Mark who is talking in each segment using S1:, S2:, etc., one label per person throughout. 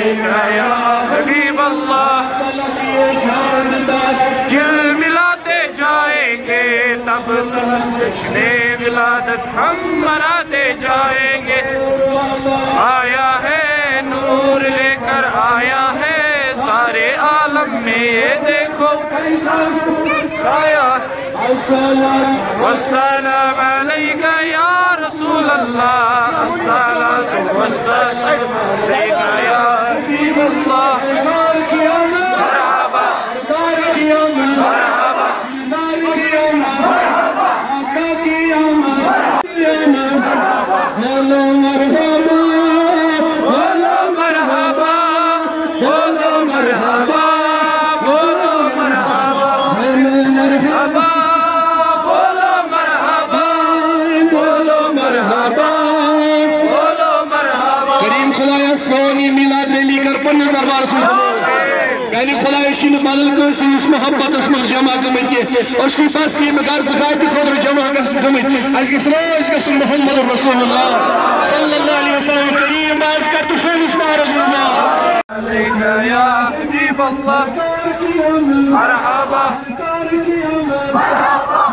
S1: या हबीब अल्लाह दिल मिलाते जाएंगे तब जश्ने विलादत हम मनाते जाएंगे। आया है नूर लेकर आया है सारे आलम में ये देखो आया। वस्सलाम अलैका या रसूल अल्लाह अस्सलातु वस्सलाम अलैका या हबीब अल्लाह। मरहबा मरहबा बोलो मरहबा बोलो मरहबा बोलो मरहबा बोलो मरहबा बोलो मरहबा बोलो मरहबा बोलो मरहबा बोलो मरहबा। करीम खुदाया सोनी मिलाद रैली कर पन्ना दरबार से पहले खुदाया शीन बदल कर इस मोहब्बत में जमा गमित और शी बस ये मगर ज़कात खुद जमा गमित आज के मोहम्मद रसूलुल्लाह सल्लल्लाहु अलैहि वसल्लम करीम बाज का तुफैल इस्मा रसूलुल्लाह अलैका या हबीब अल्लाह। मरहबा मरहबा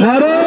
S2: نعرہ